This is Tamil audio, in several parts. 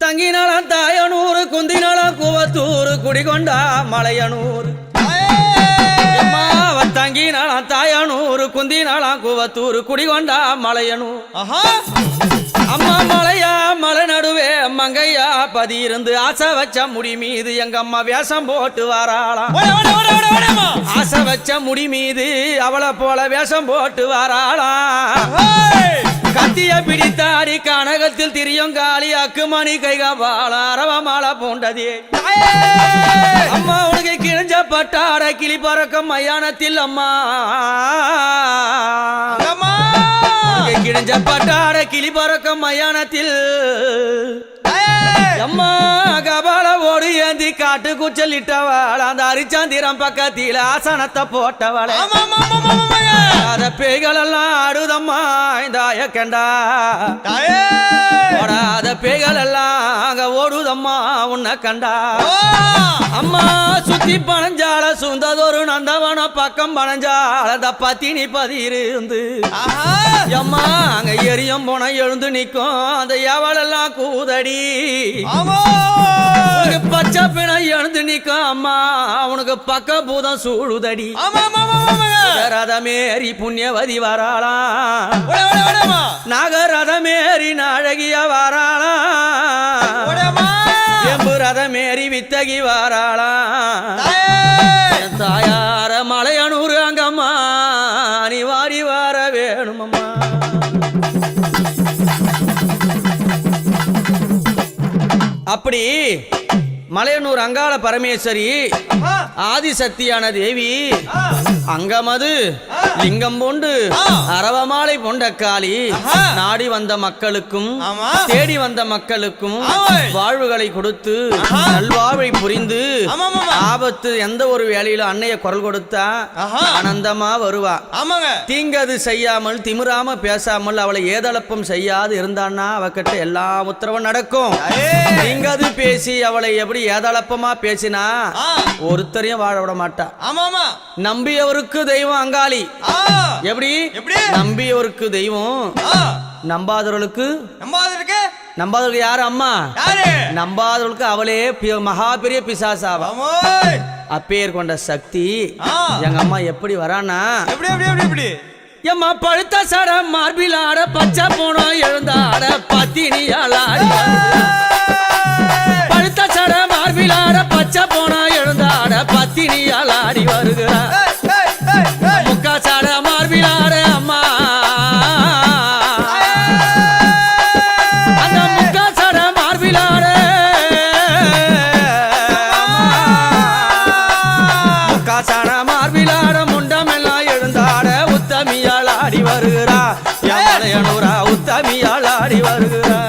தங்கினாலாம் தாயனூர் குந்தினாலாம் கூவத்தூர் குடிகொண்டா மலையனூர் தங்கினாலாம் தாயனூர் குந்தினாலாம் கூவத்தூர் குடிகொண்டா மலையனூர் அம்மா மலையா மலை நடுவே மங்கையா பதி இருந்து ஆசை வச்ச முடி மீது எங்க அம்மா வேஷம் போட்டு வாராளாம். ஆசை வச்ச முடி மீது அவளை போல வேஷம் போட்டு வாராளாம். கத்திய பிடித்தாடி கனகத்தில் திரியும் காளி அக்குமணி கைகால அரவ மாலை பூண்டதே அம்மா உனக்கு கிழிஞ்ச பட்டாட கிளி பறக்கும் மயானத்தில் அம்மா கிழிஞ்ச பட்டாட கிளி பறக்கும் மயானத்தில் அம்மா கபால ஓடு ஏந்தி காட்டு கூச்சல் இட்டவாள் அந்த அரிச்சாந்திரம் பக்கத்தில் ஆசனத்தை போட்டவளை அத பேய்கள் எல்லாம் ஆடுதம்மா இந்த கண்டா ஓடாத பேய்கள் எல்லாம் அங்க ஓடுதம்மா உன்னை கண்டா அம்மா சுத்தி பனஞ்சால சுந்ததொரு நந்தவன பக்கம் பனஞ்சால அந்த பத்தினி பதிருந்து அம்மா அங்க எரியும் போன எழுந்து நிக்கும் அந்த எவளெல்லாம் கூதடி பச்சை பிணை எழுந்து நிக்கும் அம்மா அவனுக்கு பக்க பூதம் சூழுதடி ரதமேறி புண்ணியவதி வராளாம் நாகரதமேறி நாழகிய வராளாம் எம்பு ரதமேறி வித்தகி வாராளாம் தாயார மலையனூர் அங்கம்மா நீ வாரி வார வேணுமம்மா. அப்படி மலையனூர் அங்காள பரமேஸ்வரி ஆதிசக்தியான தேவி அங்கமது லிங்கம் போண்டு அரவமாலை பொண்ட காளி நாடி வந்த மக்களுக்கும் தேடி வந்த மக்களுக்கும் வாழ்வுகளை கொடுத்து நல்வாழ்வை புரிந்து ஆபத்து எந்த ஒரு வேலையில அன்னைய குரல் கொடுத்தா ஆனந்தமா வருவா. தீங்கது செய்யாமல் திமிராம பேசாமல் அவளை ஏதளப்பம் செய்யாது இருந்தான்னா அவகிட்ட எல்லா உத்தரவும் நடக்கும். தீங்கது பேசி அவளை எப்படி ஏதளப்பமா பேசினா ஒருத்தரையும் வாழ விட மாட்டா. நம்பியவருக்கு தெய்வம் அங்காளி. எப்படி நம்பியவருக்கு தெய்வம் நம்பாதவர்களுக்கு யாரு அம்மா நம்பாதவர்களுக்கு அவளே மகா பெரிய பிசாசாவா. அப்பேர் கொண்ட சக்தி எங்க அம்மா எப்படி வரானா எம்மா பழுத்த சட மார்பில் ஆட பச்சை போனோம் எழுந்தாட பத்தினியால் பழுத்த சட மார்பில் ஆட பச்சை போனோம் எழுந்தாட பத்தினியால் ஆடி வருகிறார். முக்கா சட மார்பில் ஆட அம்மா அந்த முக்கா சட மார்பில் ஆட முக்கா சட மார்பில் ஆட முண்டம் எல்லாம் எழுந்தாட உத்தமியால் ஆடி வருகிறா. யானையனூரா உத்தமியால் ஆடி வருகிறா.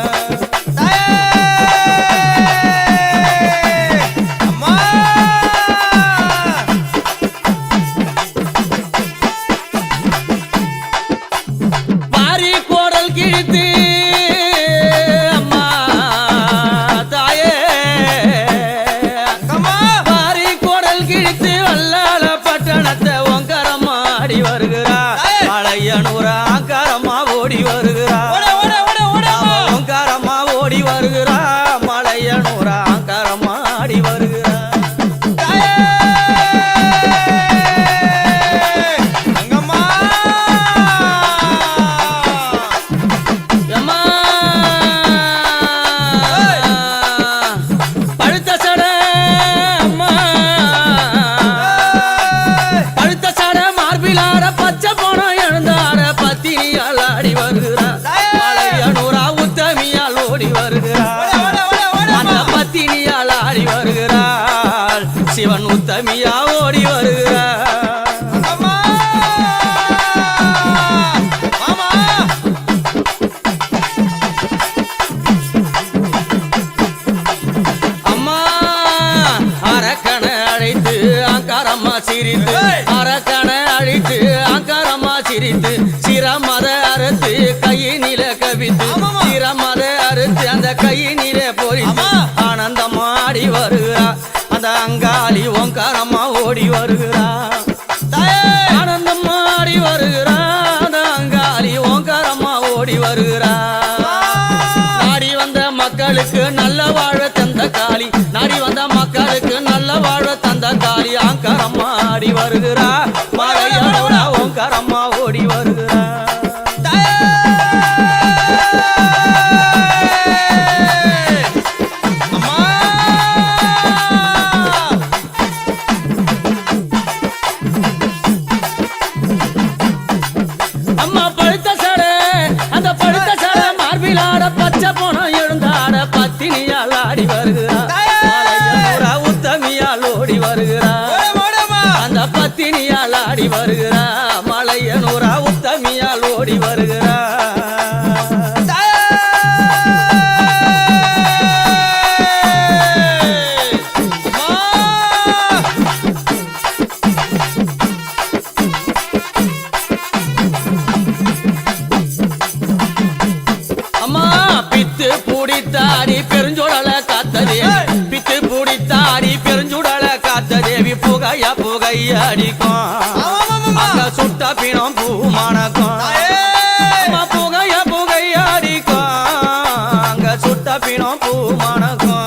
சிவன் உத்தமியா ஓடி வருகிறார். அம்மா அரக்கனை அழைத்து ஆங்காரம்மா சிரித்து அரக்கனை அழைத்து ஆங்காரம்மா சிரித்து சிரமத அறுத்து கையினில கவித்து சிரமத அறுத்து அந்த கையினில பொறித்து ஆனந்தமா ஆடி வருகிறார். அங்காளி ஓங்காரம்மா ஓடி வருகிறா. ஆனந்தம்மா ஆடி வருகிறா. அங்காளி ஓங்காரம்மா ஓடி வருகிறா. நாடி வந்த மக்களுக்கு நல்ல வாழ்வ தந்த காளி நாடி வந்த மக்களுக்கு நல்ல வாழ்வ தந்த காளி அங்கரம்மா ஆடி வருகிறா மலையனூரா ஓங்கரம்மா ஓடி வருகிறா அம்மா பழுத்த சடை அந்த பழுத்த சடை மார்பிலாட பச்சை போனம் எழுந்தாட பத்தினியால் ஆடி வருகிறா உத்தமியால் ஓடி வருகிறா அந்த பத்தினியால் ஆடி வருகிறா மலையனூரா உத்தமியால் ஓடி வருகிறா அம்மா பித்து பூடித்தாடி பெருஞ்சுடல காத்ததே பித்து பூடித்தாடி பெருஞ்சுடல காத்த தேவி புகையா புகையடிக்கும் அங்க சுட்ட பிணம் பூமானக்கும் அம்மா புகையா புகையடிக்கும் அங்க சுட்ட பிணம் பூமானக்கும்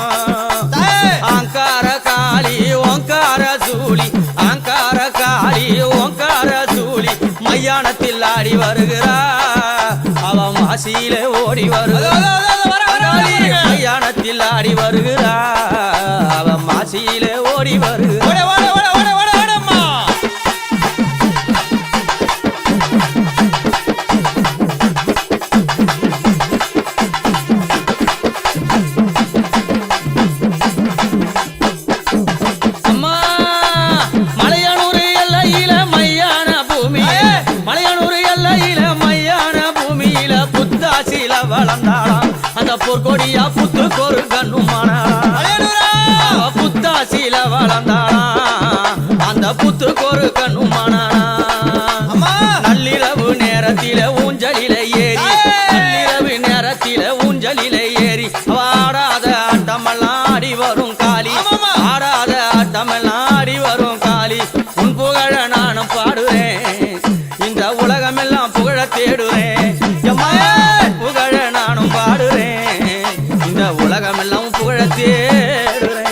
அங்கார காளி ஓங்கார சூளி அங்கார காளி ஓங்கார சூளி மையானத்தில் ஆடி வருகிறா அவ மாசியிலே ஓடி வருகிறாயானத்தில் ஆடி வருகிறா அவ மாசியிலே ஓடி வருகிறா அம்மா மலையனூர் எல்லையில மையான பூமி மலையனூர் எல்லையில மையான பூமியில புத்தாசில வளர்ந்தாளாம் அந்த பொற்கொடியா புத்துக்கொரு கண்ணுமானாளா புத்தாசில வளர்ந்தாளாம் அந்த புத்துக்கொரு கண்ணுமானாளா நள்ளிரவு நேரத்தில ஊஞ்சலில ஏறி நள்ளிரவு நேரத்தில ஊஞ்சலில ஏறி ஆடாத ஆட்டமெல்லாம் ஆடி வரும் காளி ஆடாத ஆட்டமெல்லாம் ஆடி வரும் காளி உன் புகழ நானும் பாடுறேன் இந்த உலகமெல்லாம் புகழ தேடுறேன் புகழ நானும் பாடுறேன் இந்த உலகமெல்லாம் புகழ தேடுறேன்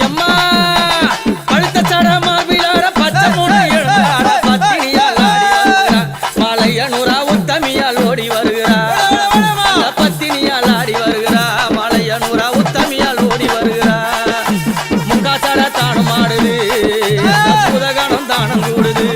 எம்மா பழுத்த சட மார்பிலாட பச்சை மூணு எழுந்தாட பத்தினியால் ஆடி வருகிறா மலையனூரா உத்தமியால் ஓடி வருகிறா பத்தினியால் ஆடி வருகிறா மலையனூரா உத்தமியால் ஓடி வருகிறா முக்காசட தானும் ஆடுது புதகணம் தானம் கூடுது